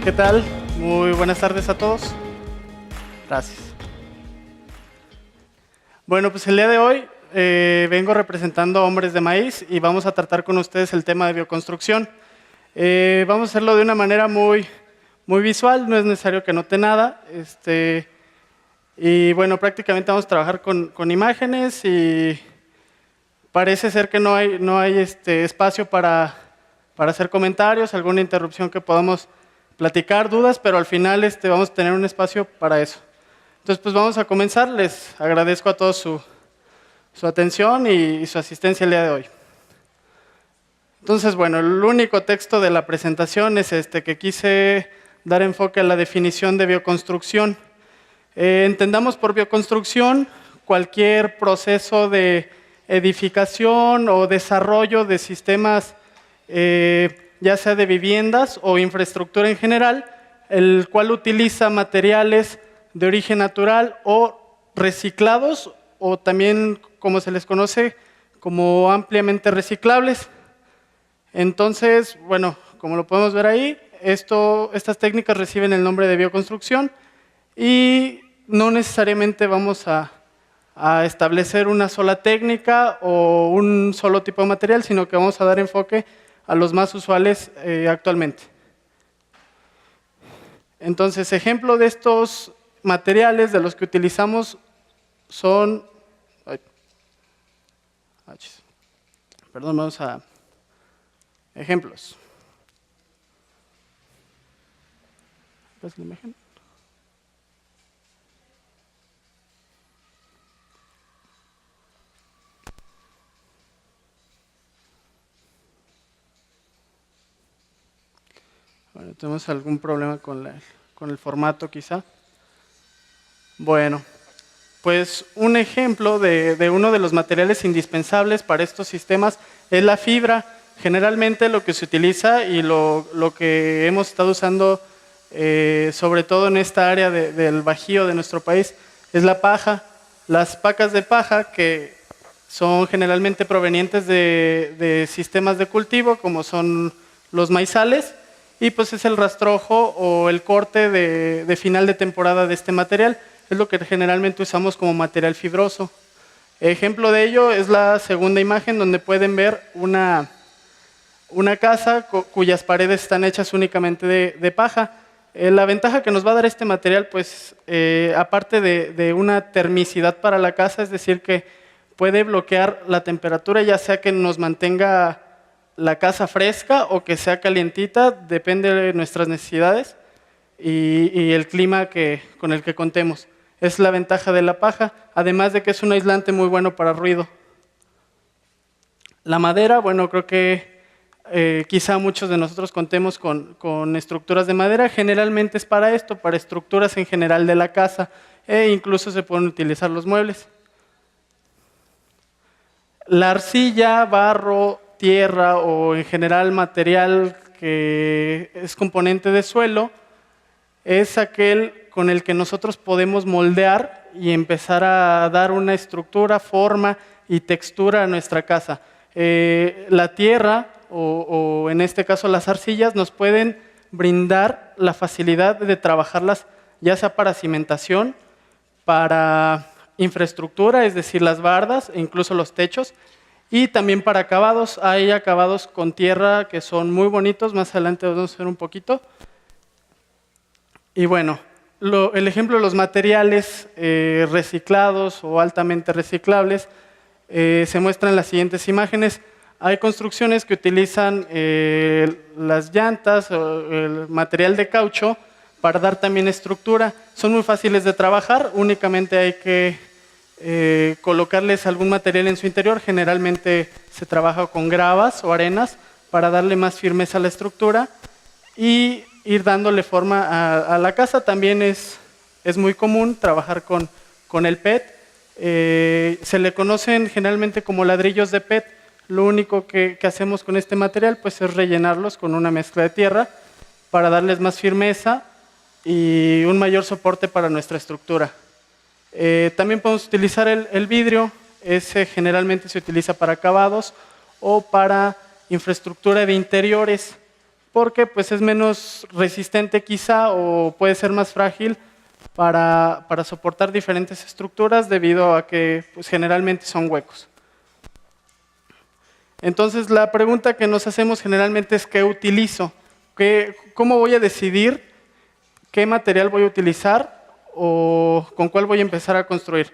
Bueno, ¿qué tal? Muy buenas tardes a todos. Gracias. Bueno, pues el día de hoy vengo representando a Hombres de Maíz y vamos a tratar con ustedes el tema de bioconstrucción. Vamos a hacerlo de una manera muy visual, no es necesario que note nada. Y bueno, prácticamente vamos a trabajar con imágenes y parece ser que no hay espacio para hacer comentarios, alguna interrupción que podamos platicar, dudas, pero al final vamos a tener un espacio para eso. Entonces, pues vamos a comenzar. Les agradezco a todos su atención y su asistencia el día de hoy. Entonces, bueno, el único texto de la presentación es que quise dar enfoque a la definición de bioconstrucción. Entendamos por bioconstrucción cualquier proceso de edificación o desarrollo de sistemas, ya sea de viviendas o infraestructura en general, el cual utiliza materiales de origen natural o reciclados, o también como se les conoce como ampliamente reciclables. Entonces, bueno, como lo podemos ver ahí, estas técnicas reciben el nombre de bioconstrucción y no necesariamente vamos a establecer una sola técnica o un solo tipo de material, sino que vamos a dar enfoque a los más usuales actualmente. Entonces, ejemplo de estos materiales de los que utilizamos son... Perdón, vamos a ejemplos. ¿Ves la imagen? Bueno, tenemos algún problema con el formato quizá. Bueno, pues un ejemplo de uno de los materiales indispensables para estos sistemas es la fibra. Generalmente lo que se utiliza y lo que hemos estado usando, sobre todo en esta área del Bajío de nuestro país, es la paja. Las pacas de paja, que son generalmente provenientes de sistemas de cultivo, como son los maizales, y pues es el rastrojo o el corte de final de temporada de este material. Es lo que generalmente usamos como material fibroso. Ejemplo de ello es la segunda imagen, donde pueden ver una casa cuyas paredes están hechas únicamente de paja. La ventaja que nos va a dar este material, pues, aparte de una termicidad para la casa, es decir, que puede bloquear la temperatura, ya sea que nos mantenga la casa fresca o que sea calientita, depende de nuestras necesidades y el clima con el que contemos. Es la ventaja de la paja, además de que es un aislante muy bueno para ruido. La madera, bueno, creo que quizá muchos de nosotros contemos con estructuras de madera. Generalmente es para esto, para estructuras en general de la casa, e incluso se pueden utilizar los muebles. La arcilla, barro, tierra o en general material que es componente de suelo es aquel con el que nosotros podemos moldear y empezar a dar una estructura, forma y textura a nuestra casa. La tierra o en este caso las arcillas nos pueden brindar la facilidad de trabajarlas ya sea para cimentación, para infraestructura, es decir, las bardas e incluso los techos, y también para acabados. Hay acabados con tierra que son muy bonitos, más adelante vamos a ver un poquito. Y bueno, el ejemplo de los materiales reciclados o altamente reciclables se muestran en las siguientes imágenes. Hay construcciones que utilizan las llantas o el material de caucho para dar también estructura. Son muy fáciles de trabajar, únicamente hay que colocarles algún material en su interior. Generalmente se trabaja con gravas o arenas para darle más firmeza a la estructura y ir dándole forma a la casa. También es muy común trabajar con el PET. Se le conocen generalmente como ladrillos de PET. Lo único que hacemos con este material pues es rellenarlos con una mezcla de tierra para darles más firmeza y un mayor soporte para nuestra estructura. También podemos utilizar el vidrio. Ese generalmente se utiliza para acabados o para infraestructura de interiores. porque pues, es menos resistente quizá o puede ser más frágil para soportar diferentes estructuras debido a que pues, generalmente son huecos. Entonces, la pregunta que nos hacemos generalmente es ¿qué utilizo? ¿Cómo voy a decidir qué material voy a utilizar o con cuál voy a empezar a construir?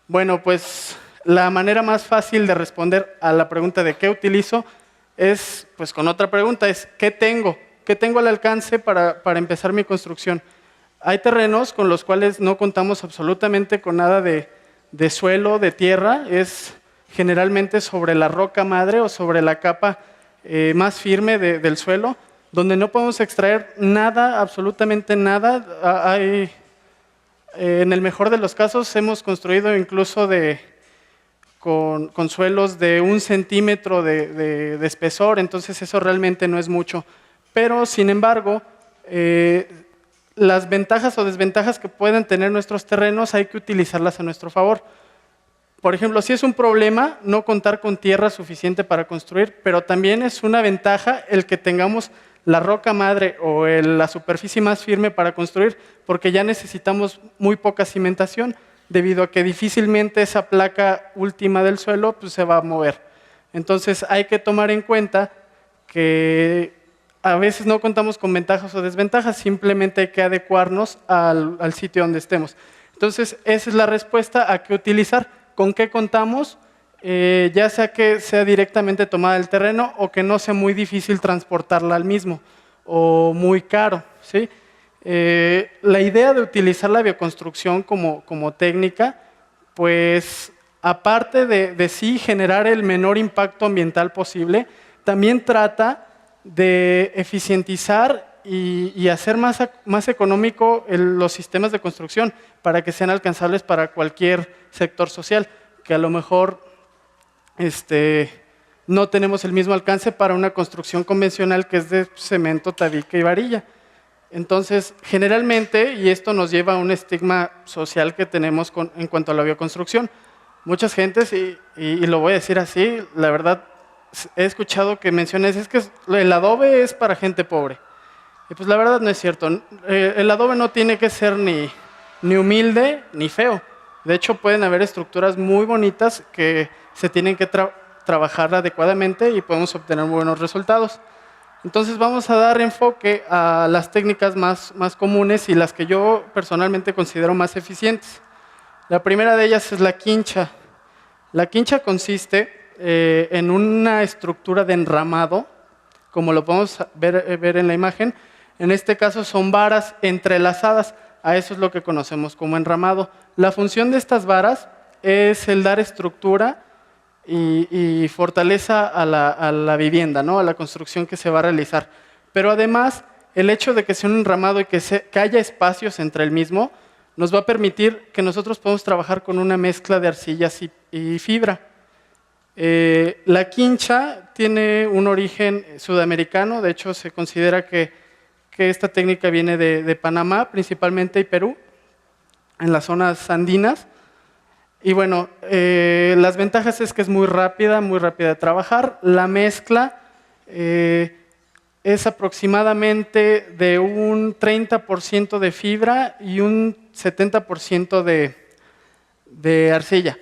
Bueno, pues la manera más fácil de responder a la pregunta de qué utilizo es pues con otra pregunta, es ¿qué tengo? ¿Qué tengo al alcance para empezar mi construcción? Hay terrenos con los cuales no contamos absolutamente con nada de suelo, de tierra, es generalmente sobre la roca madre o sobre la capa más firme del suelo, donde no podemos extraer nada, absolutamente nada. En el mejor de los casos hemos construido incluso con suelos de 1 centímetro de espesor, entonces eso realmente no es mucho. Pero, sin embargo, las ventajas o desventajas que pueden tener nuestros terrenos hay que utilizarlas a nuestro favor. Por ejemplo, si es un problema no contar con tierra suficiente para construir, pero también es una ventaja el que tengamos la roca madre o la superficie más firme para construir, porque ya necesitamos muy poca cimentación, debido a que difícilmente esa placa última del suelo pues, se va a mover. Entonces hay que tomar en cuenta que a veces no contamos con ventajas o desventajas, simplemente hay que adecuarnos al sitio donde estemos. Entonces esa es la respuesta a qué utilizar, con qué contamos, ya sea que sea directamente tomada del terreno o que no sea muy difícil transportarla al mismo o muy caro, ¿sí? La idea de utilizar la bioconstrucción como técnica, pues aparte de sí generar el menor impacto ambiental posible, también trata de eficientizar y hacer más económico los sistemas de construcción para que sean alcanzables para cualquier sector social, que a lo mejor no tenemos el mismo alcance para una construcción convencional que es de cemento, tabique y varilla. Entonces, generalmente, y esto nos lleva a un estigma social que tenemos en cuanto a la bioconstrucción, muchas gentes, y lo voy a decir así, la verdad, he escuchado que menciones, es que el adobe es para gente pobre. Y pues la verdad no es cierto. El adobe no tiene que ser ni humilde ni feo. De hecho, pueden haber estructuras muy bonitas que se tienen que trabajar adecuadamente y podemos obtener muy buenos resultados. Entonces vamos a dar enfoque a las técnicas más comunes y las que yo personalmente considero más eficientes. La primera de ellas es la quincha. La quincha consiste en una estructura de enramado, como lo podemos ver en la imagen. En este caso son varas entrelazadas, a eso es lo que conocemos como enramado. La función de estas varas es el dar estructura y fortaleza a la vivienda, ¿no? A la construcción que se va a realizar. Pero además, el hecho de que sea un enramado y que haya espacios entre el mismo, nos va a permitir que nosotros podamos trabajar con una mezcla de arcillas y fibra. La quincha tiene un origen sudamericano, de hecho se considera que esta técnica viene de Panamá principalmente y Perú, en las zonas andinas. Y bueno, las ventajas es que es muy rápida de trabajar. La mezcla es aproximadamente de un 30% de fibra y un 70% de arcilla.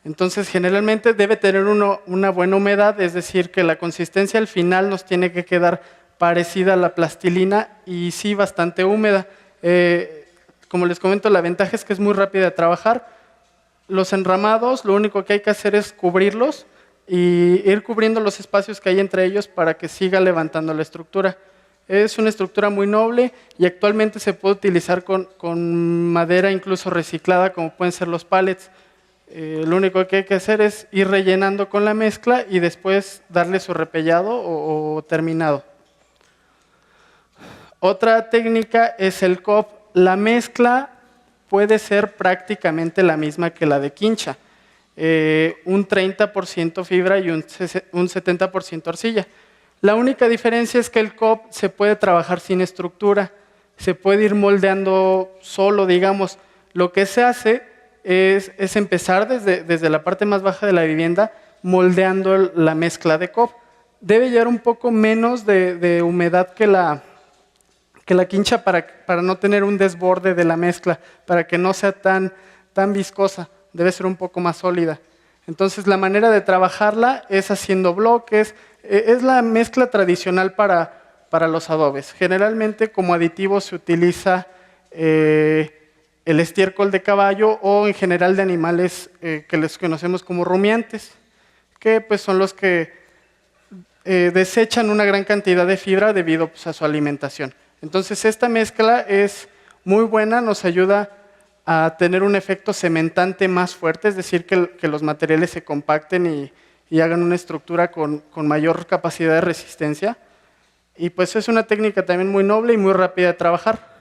Entonces, generalmente debe tener una buena humedad, es decir, que la consistencia al final nos tiene que quedar parecida a la plastilina y sí bastante húmeda. Como les comento, la ventaja es que es muy rápida de trabajar. Los enramados, lo único que hay que hacer es cubrirlos y ir cubriendo los espacios que hay entre ellos para que siga levantando la estructura. Es una estructura muy noble y actualmente se puede utilizar con madera incluso reciclada, como pueden ser los pallets. Lo único que hay que hacer es ir rellenando con la mezcla y después darle su repellado o terminado. Otra técnica es el COP. La mezcla puede ser prácticamente la misma que la de quincha. Un 30% fibra y un 70% arcilla. La única diferencia es que el COP se puede trabajar sin estructura, se puede ir moldeando solo, digamos. Lo que se hace es empezar desde la parte más baja de la vivienda moldeando la mezcla de COP. debe llevar un poco menos de humedad que la quincha para no tener un desborde de la mezcla, para que no sea tan viscosa, debe ser un poco más sólida. Entonces la manera de trabajarla es haciendo bloques, es la mezcla tradicional para los adobes. Generalmente como aditivo se utiliza el estiércol de caballo o en general de animales que les conocemos como rumiantes, que pues son los que desechan una gran cantidad de fibra debido pues, a su alimentación. Entonces esta mezcla es muy buena, nos ayuda a tener un efecto cementante más fuerte, es decir, que los materiales se compacten y hagan una estructura con mayor capacidad de resistencia. Y pues es una técnica también muy noble y muy rápida de trabajar.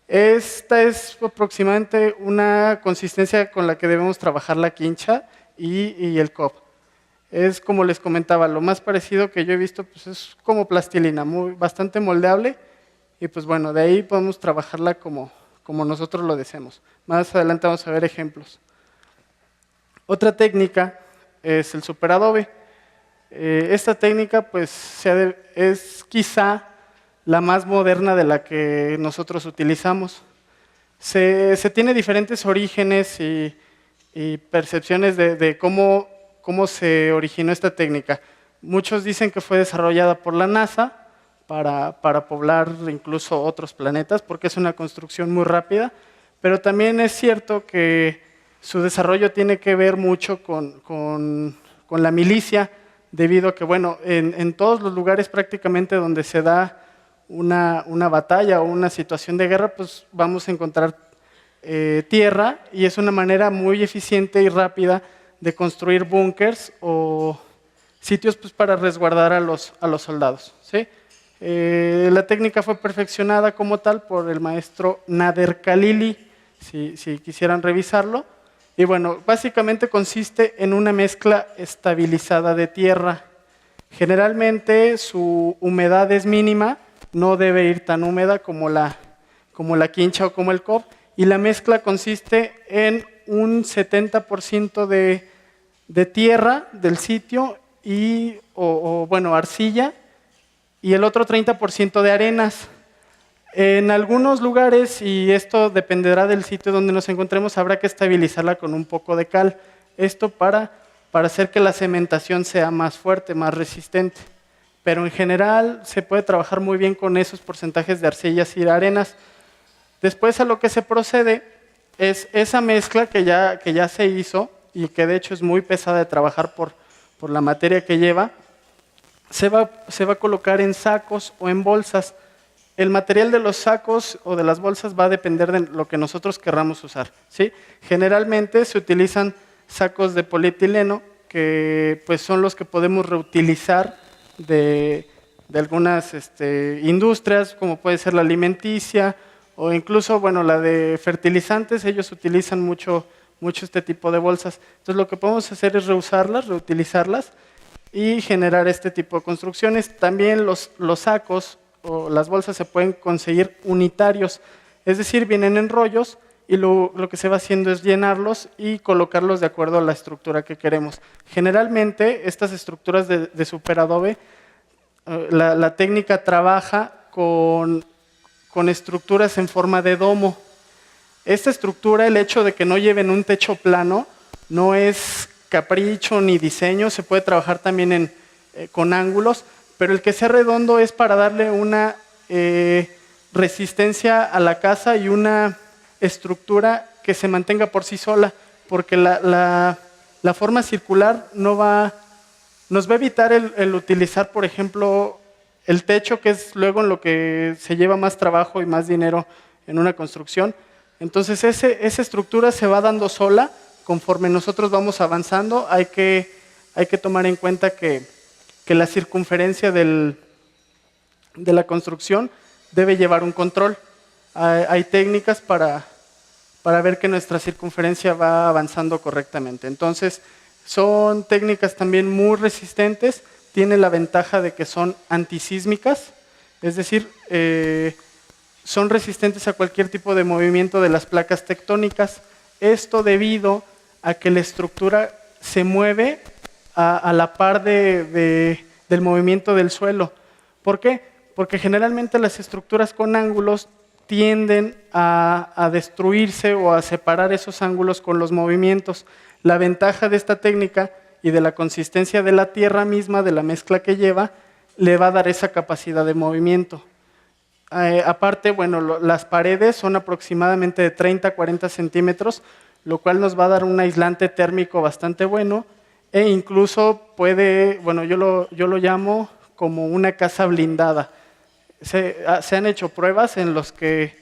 Esta es aproximadamente una consistencia con la que debemos trabajar la quincha y el cob. Es como les comentaba, lo más parecido que yo he visto pues es como plastilina, bastante moldeable. Y pues bueno, de ahí podemos trabajarla como nosotros lo deseemos. Más adelante vamos a ver ejemplos. Otra técnica es el superadobe. Esta técnica pues es quizá la más moderna de la que nosotros utilizamos. Se tiene diferentes orígenes y percepciones de cómo se originó esta técnica. Muchos dicen que fue desarrollada por la NASA para poblar incluso otros planetas, porque es una construcción muy rápida, pero también es cierto que su desarrollo tiene que ver mucho con la milicia, debido a que, bueno, en todos los lugares prácticamente donde se da una batalla o una situación de guerra, pues vamos a encontrar tierra, y es una manera muy eficiente y rápida de construir búnkers o sitios pues, para resguardar a los soldados, ¿sí? La técnica fue perfeccionada como tal por el maestro Nader Khalili, si quisieran revisarlo. Y bueno, básicamente consiste en una mezcla estabilizada de tierra. Generalmente su humedad es mínima, no debe ir tan húmeda como la quincha o como el cob, y la mezcla consiste en un 70% de tierra del sitio o arcilla, y el otro 30% de arenas. En algunos lugares, y esto dependerá del sitio donde nos encontremos, habrá que estabilizarla con un poco de cal. Esto para hacer que la cementación sea más fuerte, más resistente. Pero en general se puede trabajar muy bien con esos porcentajes de arcillas y de arenas. Después a lo que se procede es esa mezcla que ya se hizo y que de hecho es muy pesada de trabajar por la materia que lleva. Se va a colocar en sacos o en bolsas. El material de los sacos o de las bolsas va a depender de lo que nosotros querramos usar, ¿sí? Generalmente se utilizan sacos de polietileno, que pues, son los que podemos reutilizar de algunas industrias, como puede ser la alimenticia o incluso la de fertilizantes. Ellos utilizan mucho este tipo de bolsas. Entonces lo que podemos hacer es reusarlas, reutilizarlas y generar este tipo de construcciones. También los sacos o las bolsas se pueden conseguir unitarios, es decir, vienen en rollos y lo que se va haciendo es llenarlos y colocarlos de acuerdo a la estructura que queremos. Generalmente estas estructuras de superadobe, la técnica trabaja con estructuras en forma de domo. Esta estructura, el hecho de que no lleven un techo plano, no es capricho ni diseño, se puede trabajar también con ángulos, pero el que sea redondo es para darle una resistencia a la casa y una estructura que se mantenga por sí sola, porque la forma circular nos va a evitar el utilizar, por ejemplo, el techo, que es luego en lo que se lleva más trabajo y más dinero en una construcción. Entonces esa estructura se va dando sola conforme nosotros vamos avanzando. Hay que tomar en cuenta que la circunferencia de la construcción debe llevar un control. Hay técnicas para ver que nuestra circunferencia va avanzando correctamente. Entonces, son técnicas también muy resistentes, tienen la ventaja de que son antisísmicas, es decir, son resistentes a cualquier tipo de movimiento de las placas tectónicas. Esto debido a que la estructura se mueve a la par de del movimiento del suelo. ¿Por qué? Porque generalmente las estructuras con ángulos tienden a destruirse o a separar esos ángulos con los movimientos. La ventaja de esta técnica y de la consistencia de la tierra misma, de la mezcla que lleva, le va a dar esa capacidad de movimiento. Aparte, bueno, las paredes son aproximadamente de 30 a 40 centímetros, lo cual nos va a dar un aislante térmico bastante bueno e incluso puede, bueno, yo lo llamo como una casa blindada. Se han hecho pruebas en los que,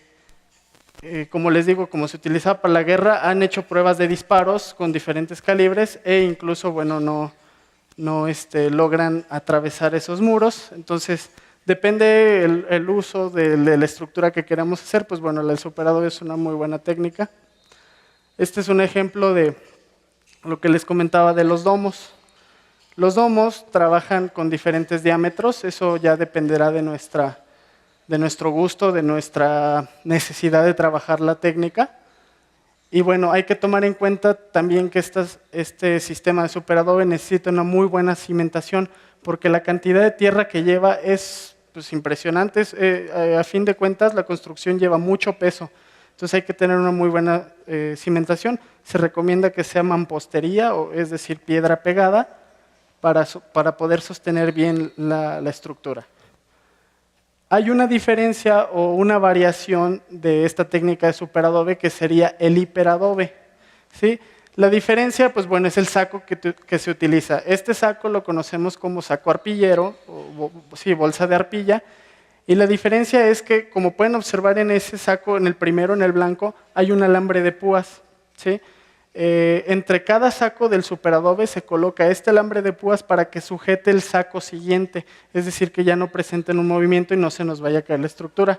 como les digo, como se utilizaba para la guerra, han hecho pruebas de disparos con diferentes calibres e incluso, bueno, no logran atravesar esos muros. Entonces, depende el uso de la estructura que queramos hacer, pues bueno, el superadobe es una muy buena técnica. Este es un ejemplo de lo que les comentaba de los domos. Los domos trabajan con diferentes diámetros, eso ya dependerá de nuestro gusto, de nuestra necesidad de trabajar la técnica. Y bueno, hay que tomar en cuenta también que este sistema de superadobe necesita una muy buena cimentación, porque la cantidad de tierra que lleva es pues, impresionante. A fin de cuentas, la construcción lleva mucho peso, entonces hay que tener una muy buena cimentación. Se recomienda que sea mampostería, es decir, piedra pegada, para poder sostener bien la estructura. Hay una diferencia o una variación de esta técnica de superadobe que sería el hiperadobe, ¿sí? La diferencia, pues bueno, es el saco que se utiliza. Este saco lo conocemos como saco arpillero, sí, bolsa de arpilla, y la diferencia es que, como pueden observar en ese saco, en el primero, en el blanco, hay un alambre de púas, ¿sí? Entre cada saco del superadobe se coloca este alambre de púas para que sujete el saco siguiente, es decir, que ya no presenten un movimiento y no se nos vaya a caer la estructura.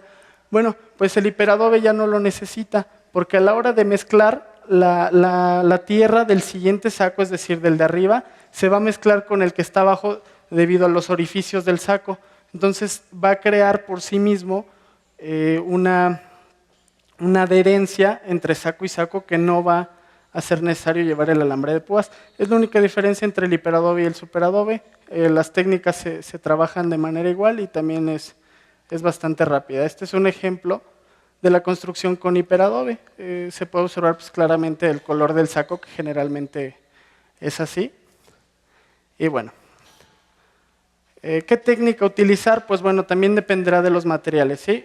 Bueno, pues el hiperadobe ya no lo necesita, porque a la hora de mezclar la tierra del siguiente saco, es decir, del de arriba, se va a mezclar con el que está abajo debido a los orificios del saco. Entonces va a crear por sí mismo una adherencia entre saco y saco que no va a ser necesario llevar el alambre de púas. Es la única diferencia entre el hiperadobe y el superadobe. Las técnicas se trabajan de manera igual y también es bastante rápida. Este es un ejemplo de la construcción con hiperadobe. Se puede observar pues, claramente el color del saco, que generalmente es así. Y bueno, ¿qué técnica utilizar? Pues bueno, también dependerá de los materiales, ¿sí?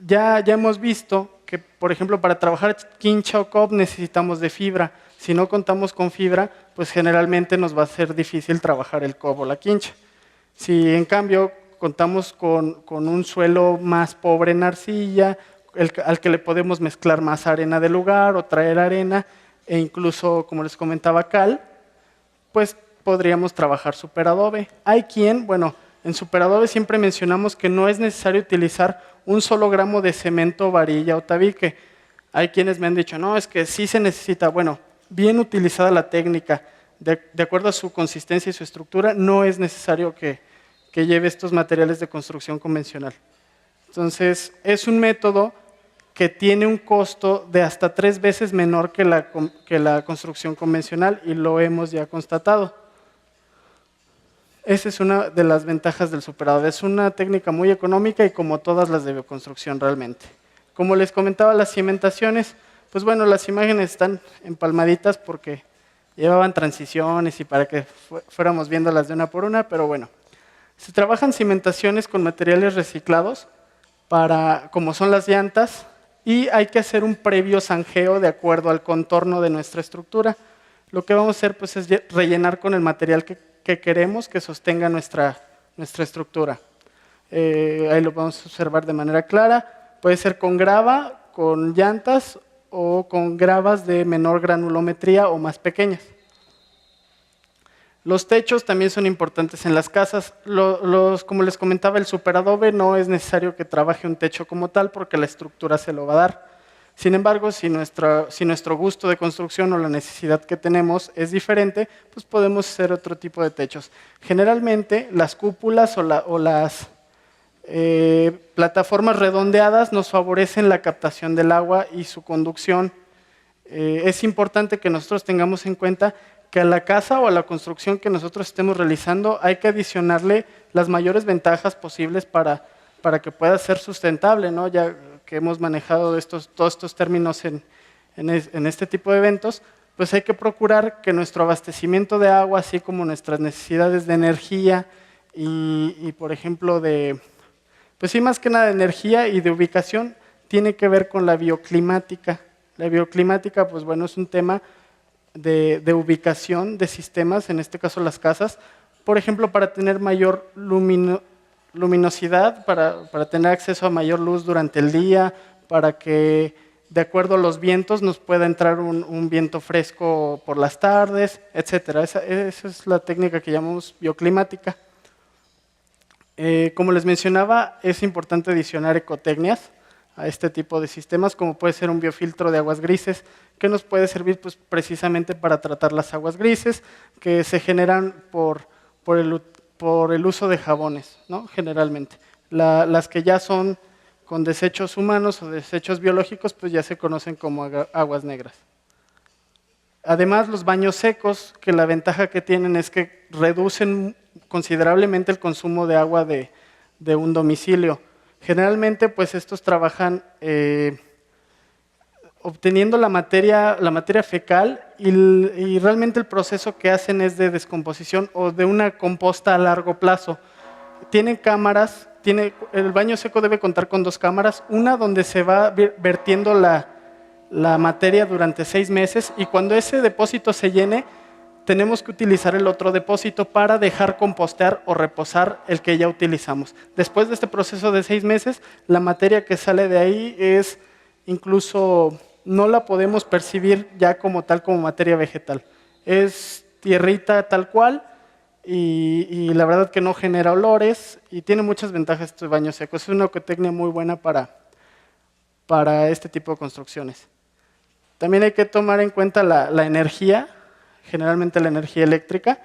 Ya hemos visto que, por ejemplo, para trabajar quincha o cob necesitamos de fibra. Si no contamos con fibra, pues generalmente nos va a ser difícil trabajar el cob o la quincha. Si en cambio contamos con un suelo más pobre en arcilla, al que le podemos mezclar más arena del lugar o traer arena, e incluso, como les comentaba, cal, pues podríamos trabajar superadobe. Hay quien, bueno, en superadobe siempre mencionamos que no es necesario utilizar un solo gramo de cemento, varilla o tabique. Hay quienes me han dicho, no, es que sí se necesita. Bueno, bien utilizada la técnica, de acuerdo a su consistencia y su estructura, no es necesario que lleve estos materiales de construcción convencional. Entonces, es un método que tiene un costo de hasta 3 veces menor que la construcción convencional y lo hemos ya constatado. Esa es una de las ventajas del superadobe. Es una técnica muy económica y como todas las de bioconstrucción realmente. Como les comentaba, las cimentaciones, pues bueno, las imágenes están empalmaditas porque llevaban transiciones y para que fuéramos viéndolas de una por una, pero bueno. Se trabajan cimentaciones con materiales reciclados, como son las llantas, y hay que hacer un previo zanjeo de acuerdo al contorno de nuestra estructura. Lo que vamos a hacer pues, es rellenar con el material que queremos que sostenga nuestra estructura. Ahí lo vamos a observar de manera clara. Puede ser con grava, con llantas o con gravas de menor granulometría o más pequeñas. Los techos también son importantes en las casas. Como les comentaba, el superadobe no es necesario que trabaje un techo como tal porque la estructura se lo va a dar. Sin embargo, si nuestro gusto de construcción o la necesidad que tenemos es diferente, pues podemos hacer otro tipo de techos. Generalmente, las cúpulas o las plataformas redondeadas nos favorecen la captación del agua y su conducción. Es importante que nosotros tengamos en cuenta que a la casa o a la construcción que nosotros estemos realizando hay que adicionarle las mayores ventajas posibles para que pueda ser sustentable, ¿no? Ya que hemos manejado todos estos términos en este tipo de eventos, pues hay que procurar que nuestro abastecimiento de agua, así como nuestras necesidades de energía y por ejemplo, pues sí, más que nada de energía y de ubicación, tiene que ver con la bioclimática. La bioclimática, pues bueno, es un tema de ubicación de sistemas, en este caso las casas, por ejemplo, para tener mayor luminosidad, para tener acceso a mayor luz durante el día, para que de acuerdo a los vientos nos pueda entrar un viento fresco por las tardes, etcétera. Esa es la técnica que llamamos bioclimática. Como les mencionaba, es importante adicionar ecotecnias a este tipo de sistemas, como puede ser un biofiltro de aguas grises, que nos puede servir pues, precisamente para tratar las aguas grises que se generan por el uso de jabones, ¿no? Generalmente. Las que ya son con desechos humanos o desechos biológicos, pues ya se conocen como aguas negras. Además, los baños secos, que la ventaja que tienen es que reducen considerablemente el consumo de agua de un domicilio. Generalmente, pues estos trabajan obteniendo la materia fecal y realmente el proceso que hacen es de descomposición o de una composta a largo plazo. Tienen cámaras, el baño seco debe contar con 2 cámaras, una donde se va vertiendo la materia durante 6 meses y cuando ese depósito se llene, tenemos que utilizar el otro depósito para dejar compostear o reposar el que ya utilizamos. Después de este proceso de 6 meses, la materia que sale de ahí es incluso, no la podemos percibir ya como tal como materia vegetal. Es tierrita tal cual y la verdad que no genera olores y tiene muchas ventajas este baño seco. Es una ecotecnia muy buena para este tipo de construcciones. También hay que tomar en cuenta la energía, generalmente la energía eléctrica.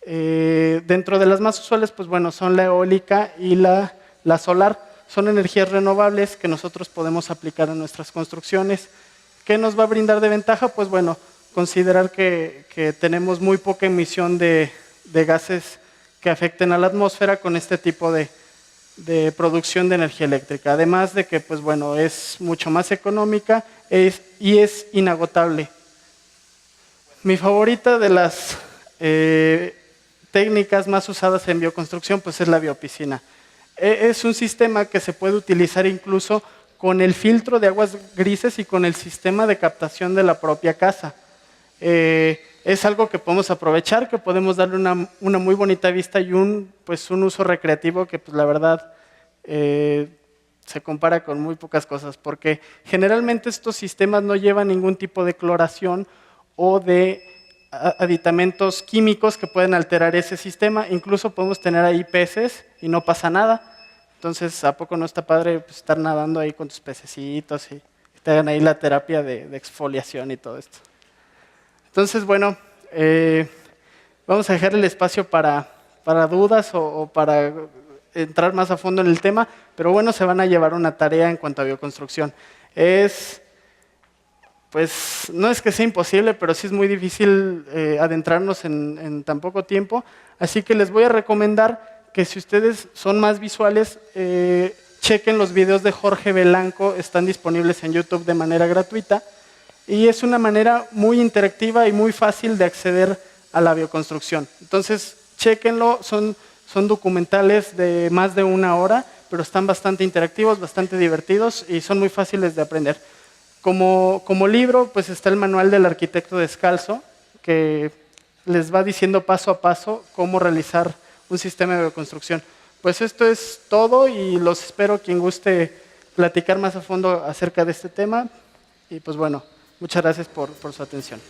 Dentro de las más usuales, pues bueno, son la eólica y la solar. Son energías renovables que nosotros podemos aplicar en nuestras construcciones. ¿Qué nos va a brindar de ventaja? Pues bueno, considerar que tenemos muy poca emisión de gases que afecten a la atmósfera con este tipo de producción de energía eléctrica. Además de que, pues bueno, es mucho más económica y es inagotable. Mi favorita de las técnicas más usadas en bioconstrucción pues es la biopiscina. Es un sistema que se puede utilizar incluso con el filtro de aguas grises y con el sistema de captación de la propia casa. Es algo que podemos aprovechar, que podemos darle una muy bonita vista y un uso recreativo que pues, la verdad se compara con muy pocas cosas, porque generalmente estos sistemas no llevan ningún tipo de cloración o de aditamentos químicos que pueden alterar ese sistema. Incluso podemos tener ahí peces y no pasa nada. Entonces, ¿a poco no está padre pues, estar nadando ahí con tus pececitos y te hagan ahí la terapia de exfoliación y todo esto? Entonces, bueno, vamos a dejar el espacio para dudas o para entrar más a fondo en el tema, pero bueno, se van a llevar una tarea en cuanto a bioconstrucción. Pues no es que sea imposible, pero sí es muy difícil adentrarnos en tan poco tiempo, así que les voy a recomendar que si ustedes son más visuales, chequen los videos de Jorge Belanco, están disponibles en YouTube de manera gratuita, y es una manera muy interactiva y muy fácil de acceder a la bioconstrucción. Entonces, chequenlo, son documentales de más de 1 hora, pero están bastante interactivos, bastante divertidos y son muy fáciles de aprender. Como libro, pues está el Manual del Arquitecto Descalzo, que les va diciendo paso a paso cómo realizar un sistema de bioconstrucción. Pues esto es todo y los espero quien guste platicar más a fondo acerca de este tema. Y pues bueno, muchas gracias por su atención.